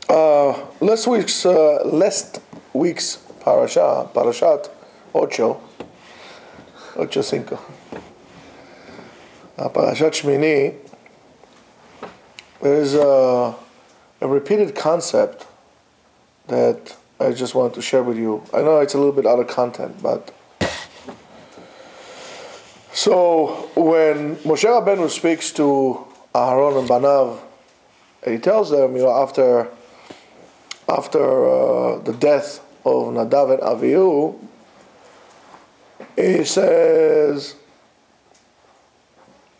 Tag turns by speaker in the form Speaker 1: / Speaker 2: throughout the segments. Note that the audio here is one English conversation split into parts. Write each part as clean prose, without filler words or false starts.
Speaker 1: Last week's parashat ocho cinco. Parashat Shmini. There is a repeated concept that I just wanted to share with you. I know it's a little bit out of content, but so when Moshe Rabbeinu speaks to Aharon and Banav, and he tells them, after the death of Nadav and Avihu, he says,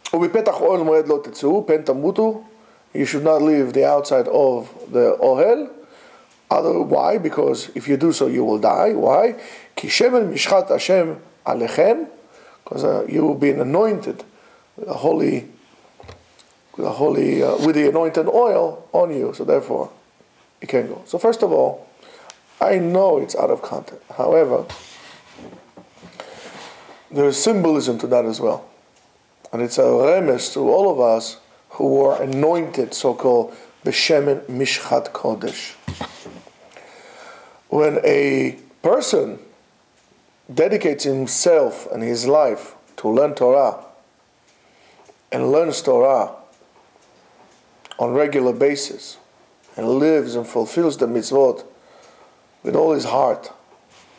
Speaker 1: "Ubipetach ohel moed lo tetzu, pen tamutu." You should not leave the outside of the ohel. Why? Because if you do so, you will die. Why? Ki shemen mishchat Hashem alechem, because you will be anointed with the anointed oil on you. So therefore, you can't go. So first of all, I know it's out of context. However, there is symbolism to that as well, and it's a remes to all of us who were anointed, so-called b'shemen mishchat kodesh. When a person dedicates himself and his life to learn Torah and learns Torah on a regular basis and lives and fulfills the mitzvot with all his heart,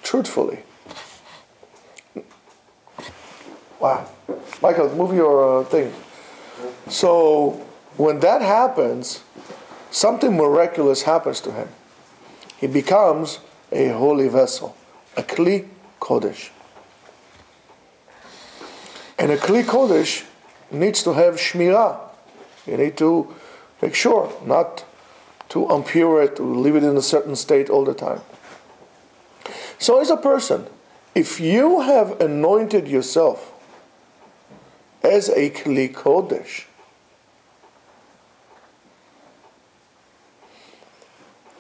Speaker 1: truthfully. Wow. Michael, move your thing. So when that happens, something miraculous happens to him. He becomes a holy vessel, a kli kodesh. And a kli kodesh needs to have shmirah. You need to make sure not to impure it, to leave it in a certain state all the time. So as a person, if you have anointed yourself as a kli kodesh,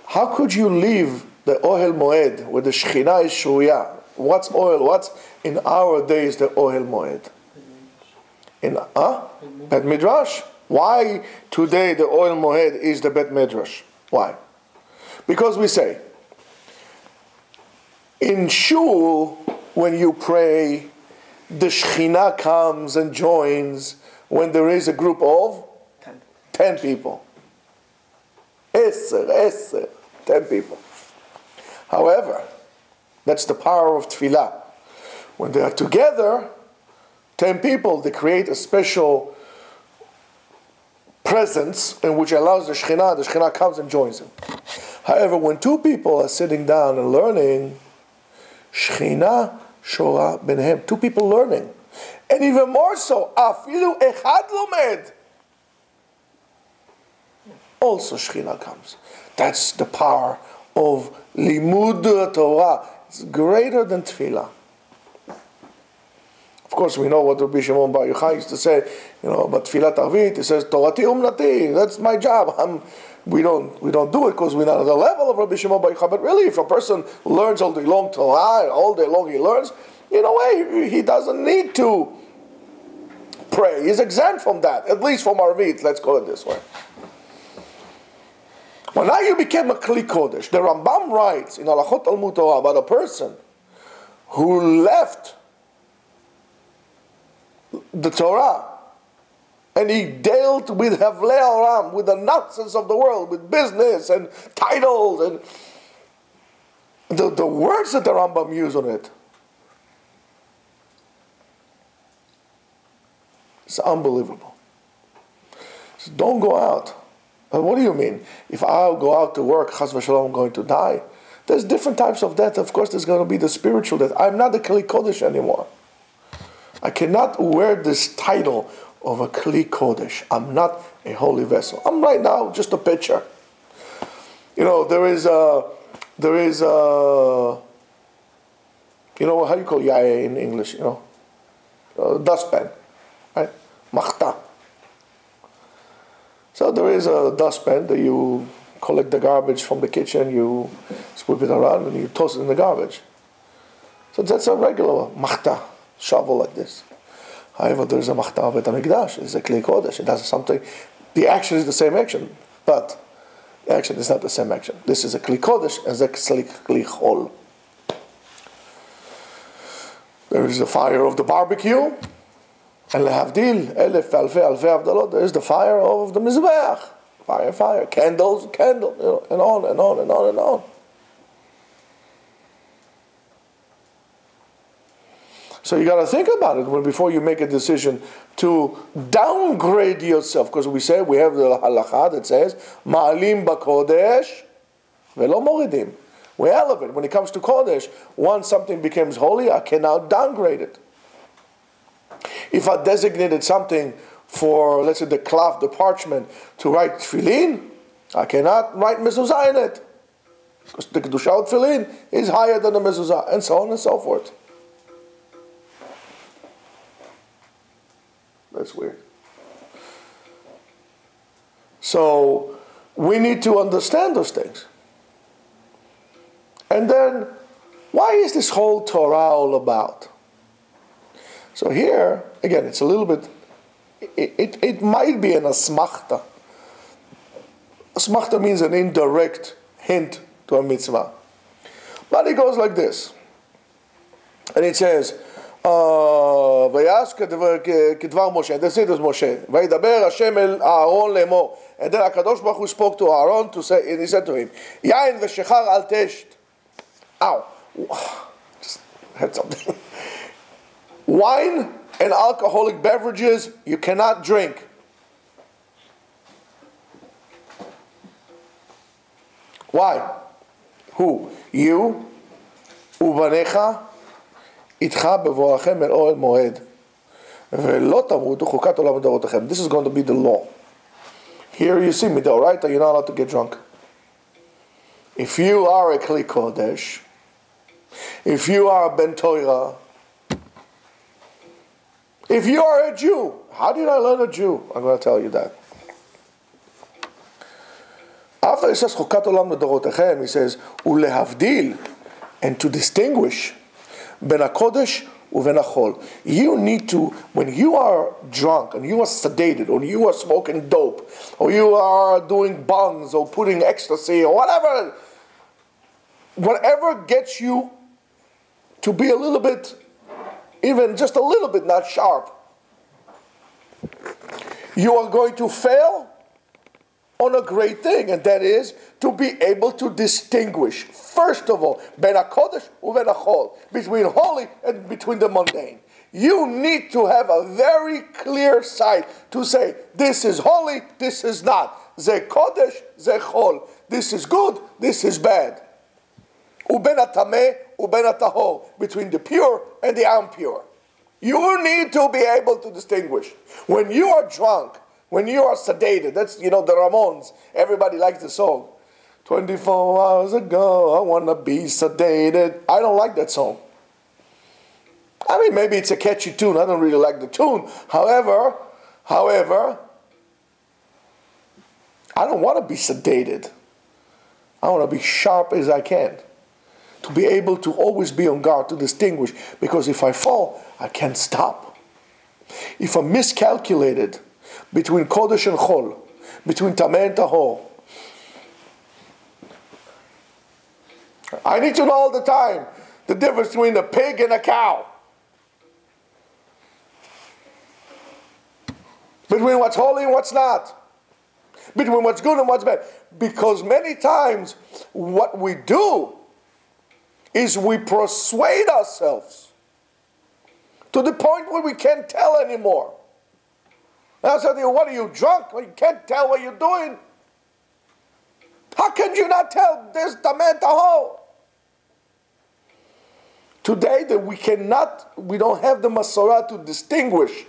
Speaker 1: how could you leave the ohel moed where the shechina is shruya? What's oil? What's in our days the ohel moed? In Bet Midrash. Why today the ohel moed is the Bet Midrash? Why? Because we say in shul when you pray, the shechina comes and joins when there is a group of 10 people. 10 people. However, that's the power of tefillah. When they are together, 10 people, they create a special presence in which allows the Shekhinah comes and joins them. However, when 2 people are sitting down and learning, Shekhinah shora benhem, 2 people learning. And even more so, afilu echad lomed, also Shekhinah comes. That's the power of limud Torah. It's greater than tefillah. Of course, we know what Rabbi Shimon Bar Yochai used to say. But tefillah tarvit, he says Torati umnati. That's my job. We don't do it because we're not at the level of Rabbi Shimon Bar Yochai. But really, if a person learns all day long Torah, all day long he learns, in a way he doesn't need to pray. He's exempt from that, at least from Arvit. Let's call it this way. Well, now you became a kli kodesh. The Rambam writes in Halachot Talmud Torah about a person who left the Torah and he dealt with Havlei Olam, with the nonsense of the world, with business and titles and the words that the Rambam used on it. It's unbelievable. So don't go out. What do you mean? If I'll go out to work, chas v'shalom, I'm going to die. There's different types of death. Of course, there's going to be the spiritual death. I'm not a Kli Kodesh anymore. I cannot wear this title of a Kli Kodesh. I'm not a holy vessel. I'm right now just a pitcher. There is how you call yae in English? Dustpan, right? Machta. So there is a dustpan that you collect the garbage from the kitchen, you sweep it around, and you toss it in the garbage. So that's a regular machta, shovel like this. However, there's a machta Bet HaMikdash. It's a Kli Kodesh. It does something. The action is the same action, but action is not the same action. This is a kli kodesh and this is a kli chol. There is the fire of the barbecue, and lehavdil, elef alfei alfei avdalot, there is the fire of the mizbeach. Fire, candles, candle, and on and on and on and on. So you got to think about it before you make a decision to downgrade yourself, because we say we have the halacha that says ma'alim b'kodesh velo moridim. We elevate. When it comes to kodesh, once something becomes holy, I can now downgrade it. If I designated something for, let's say, the cloth, the parchment, to write tefillin, I cannot write mezuzah in it, because the kedusha of tefillin is higher than the mezuzah, and so on and so forth. That's weird. So we need to understand those things. And then, why is this whole Torah all about? So here, again, it's a little bit, it might be an asmachta. Asmachta means an indirect hint to a mitzvah. But it goes like this. And it says, ויעש כדבר משה, this is Moshe, וידבר השם אל אהרון לאמור, and then HaKadosh Baruch Hu spoke to Aaron to say, and he said to him, יין ושחר אל תשת. Ow. Just had something. Wine and alcoholic beverages you cannot drink. Why? Who? You, ובניך, איתך בבואכם אל אוהל מועד. ולא תמותו חוקת עולם לדורותיכם. This is going to be the law. Here you see midoraita, you're not allowed to get drunk. If you are a kli kodesh, if you are a ben Torah, if you are a Jew, how did I learn a Jew? I'm going to tell you that. After he says chukat olam לדורותיכם, he says ulehavdil, and to distinguish ben hakodesh uven hachol. You need to, when you are drunk and you are sedated, or you are smoking dope, or you are doing bongs, or putting ecstasy, or whatever gets you to be a little bit, even just a little bit not sharp, you are going to fail on a great thing, and that is to be able to distinguish, first of all, ben hakodesh uven hachol, between holy and between the mundane. You need to have a very clear sight to say, this is holy, this is not. Ze kodesh, ze chol. This is good, this is bad. Uben hatameh, uben hatahor, between the pure and the impure. You need to be able to distinguish. When you are drunk, when you are sedated, that's, the Ramones, everybody likes the song. 24 hours ago, I want to be sedated. I don't like that song. I mean, maybe it's a catchy tune. I don't really like the tune. However, I don't want to be sedated. I want to be sharp as I can. To be able to always be on guard, to distinguish. Because if I fall, I can't stop. If I'm miscalculated between Kodesh and Chol, between Tameh and Tahor, I need to know all the time the difference between a pig and a cow. Between what's holy and what's not. Between what's good and what's bad. Because many times what we do is we persuade ourselves to the point where we can't tell anymore. And I said to you, what are you, drunk? Well, you can't tell what you're doing. How can you not tell this Tameh Tahor? Today that we don't have the Masorah to distinguish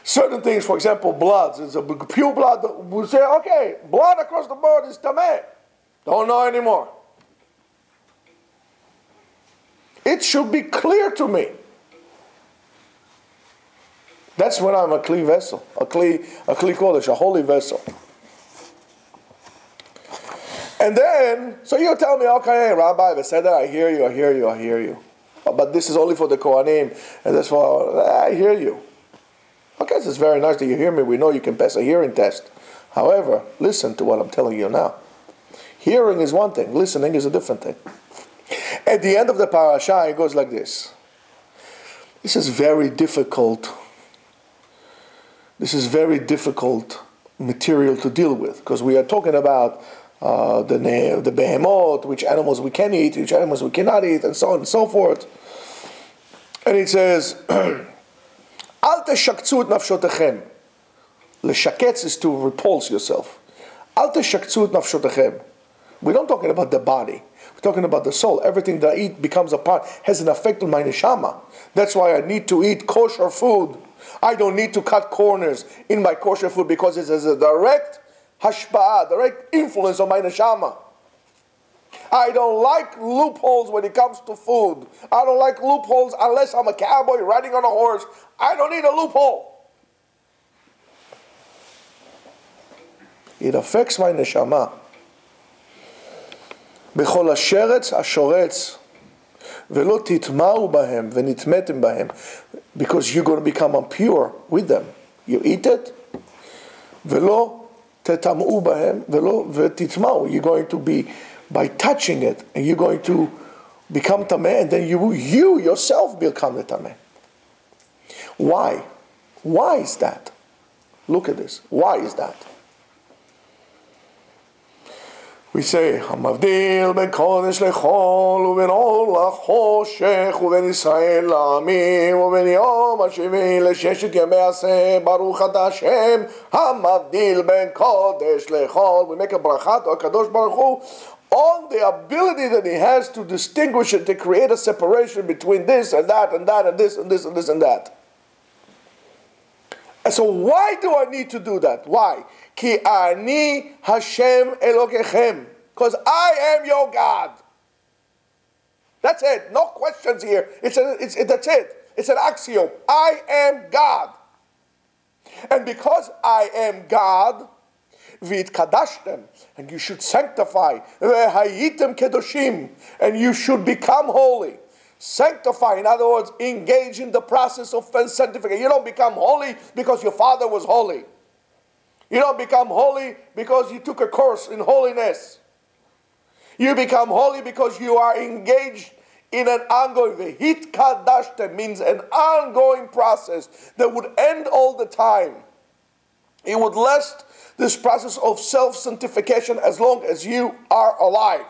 Speaker 1: certain things. For example, blood. It's a pure blood. We say, okay, blood across the board is Tameh. Don't know anymore. It should be clear to me. That's when I'm a kli vessel, a kli kodesh, a holy vessel. And then, so you tell me, okay, Rabbi, I hear you. But this is only for the Kohanim, and that's for, I hear you. Okay, it's very nice that you hear me. We know you can pass a hearing test. However, listen to what I'm telling you now. Hearing is one thing, listening is a different thing. At the end of the parasha, it goes like this. This is very difficult. This is very difficult material to deal with, because we are talking about the behemoth, which animals we can eat, which animals we cannot eat, and so on and so forth. And it says, Al teshakzu et nafshotechem. Leshaketz is to repulse yourself. Al teshakzu et nafshotechem. We're not talking about the body. We're talking about the soul. Everything that I eat becomes a part, has an effect on my neshama. That's why I need to eat kosher food. I don't need to cut corners in my kosher food because it has a direct hashpa'ah, direct influence on my neshama. I don't like loopholes when it comes to food. I don't like loopholes unless I'm a cowboy riding on a horse. I don't need a loophole. It affects my neshama. בכל השרץ השורץ ולא תטמעו בהם ונטמאתם בהם, because you're going to become impure with them. You eat it, ולא תטמעו בהם ולא ותטמעו. You're going to be, by touching it, and you're going to become tameh, and then you yourself become the tameh. Why? Why is that? Look at this. Why is that? We say, המבדיל בין קודש לחול ובין אור לחושך ובין ישראל לעמים ובין יום השביעי לששת ימי עשה ברוך אתה השם המבדיל בין קודש לחול. We make a bracha to HaKadosh Baruch Hu on the ability that he has to distinguish it, to create a separation between this and that and that and this and this and this and that. And so why do I need to do that? Why? Ki ani Hashem Elokechem. Because I am your God. That's it. No questions here. That's it. It's an axiom. I am God. And because I am God, v'itkadashtem, and you should sanctify, v'hayitem kedoshim, and you should become holy. Sanctify, in other words, engage in the process of sanctification. You don't become holy because your father was holy. You don't become holy because you took a course in holiness. You become holy because you are engaged in an ongoing, v'hit kadashtem means an ongoing process that would end all the time. It would last this process of self-sanctification as long as you are alive.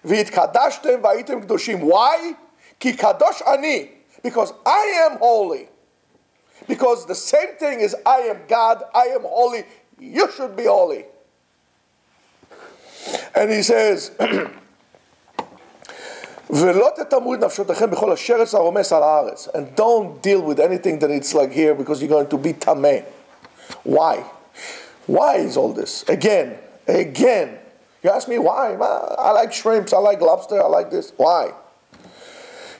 Speaker 1: V'hit kadashtem v'hitem kedoshim. Why? Ki kadosh ani. Because I am holy. Because the same thing is I am God, I am holy. You should be holy. And he says, and don't deal with anything that it's like here because you're going to be tameh. Why? Why is all this? Again. You ask me why? I like shrimps, I like lobster, I like this. Why?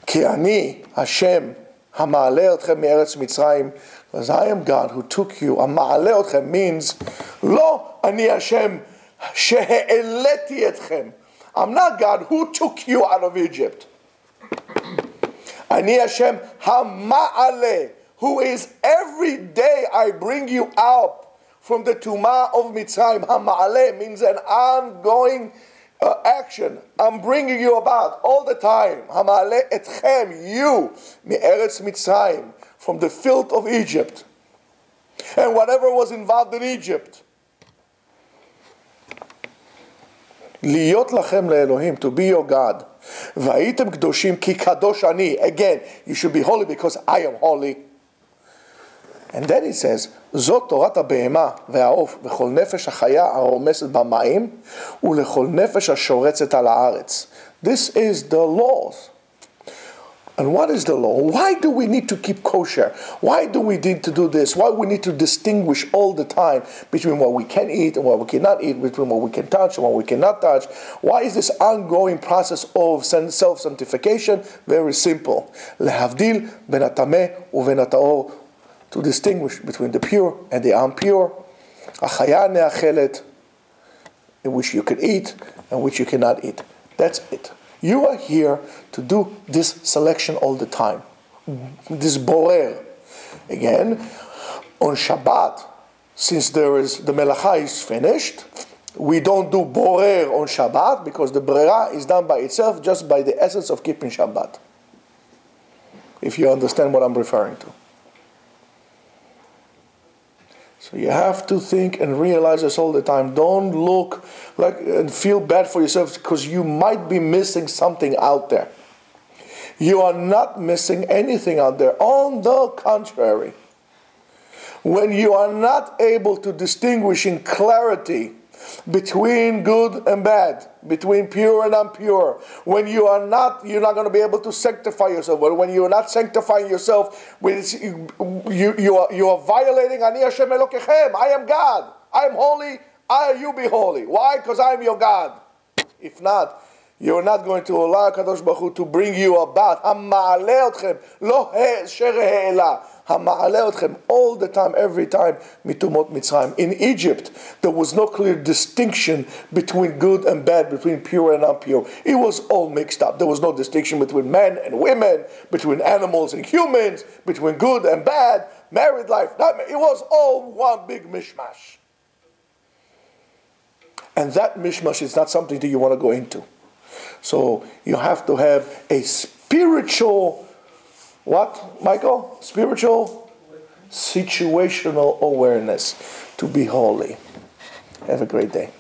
Speaker 1: Ki ani Hashem hama'aleh otchem me'eretz Mitzrayim. Because I am God who took you. Hama'aleh otchem means lo ani Hashem shehe'eleti etchem. I'm not God who took you out of Egypt. Ani Hashem hama'aleh, who is every day I bring you out from the tumah of Mitzrayim. Hama'aleh means an ongoing action. I'm bringing you about all the time. Hama'aleh etchem, you, me'eretz Mitzrayim, from the filth of Egypt. And whatever was involved in Egypt. Liyot lachem le'Elohim, to be your God. V'ayitem kdoshim ki kadosh ani. Again, you should be holy because I am holy. And then he says, Zot Torat הבהמה והעוף וכל נפש החיה הרומסת במים ולכל נפש השורצת על הארץ. This is the laws. And what is the law? Why do we need to keep kosher? Why do we need to do this? Why do we need to distinguish all the time between what we can eat and what we cannot eat, between what we can touch and what we cannot touch? Why is this ongoing process of self-sanctification? Very simple. Lehavdil ben hatameh uven hataor, to distinguish between the pure and the impure. Achaya ne'achelet, in which you can eat and which you cannot eat. That's it. You are here to do this selection all the time. This borer. Again, on Shabbat, since the melacha is finished, We don't do borer on Shabbat because the brera is done by itself just by the essence of keeping Shabbat. If you understand what I'm referring to. So you have to think and realize this all the time. Don't look like and feel bad for yourself because you might be missing something out there. You are not missing anything out there. On the contrary, when you are not able to distinguish in clarity between good and bad, between pure and impure, when you're not going to be able to sanctify yourself. When you are not sanctifying yourself, you are violating Ani Hashem Elokechem. I am God. I am holy. You be holy. Why? Because I am your God. If not, you're not going to allow Kadosh Baruch Hu to bring you about. Hama'aleh otchem, lo she're'ela. Hama'aleh otchem, all the time, every time. Mitumot Mitzrayim. In Egypt, there was no clear distinction between good and bad, between pure and impure. It was all mixed up. There was no distinction between men and women, between animals and humans, between good and bad, married life. It was all one big mishmash. And that mishmash is not something that you want to go into. So you have to have a spiritual, what, Michael? Spiritual, situational awareness to be holy. Have a great day.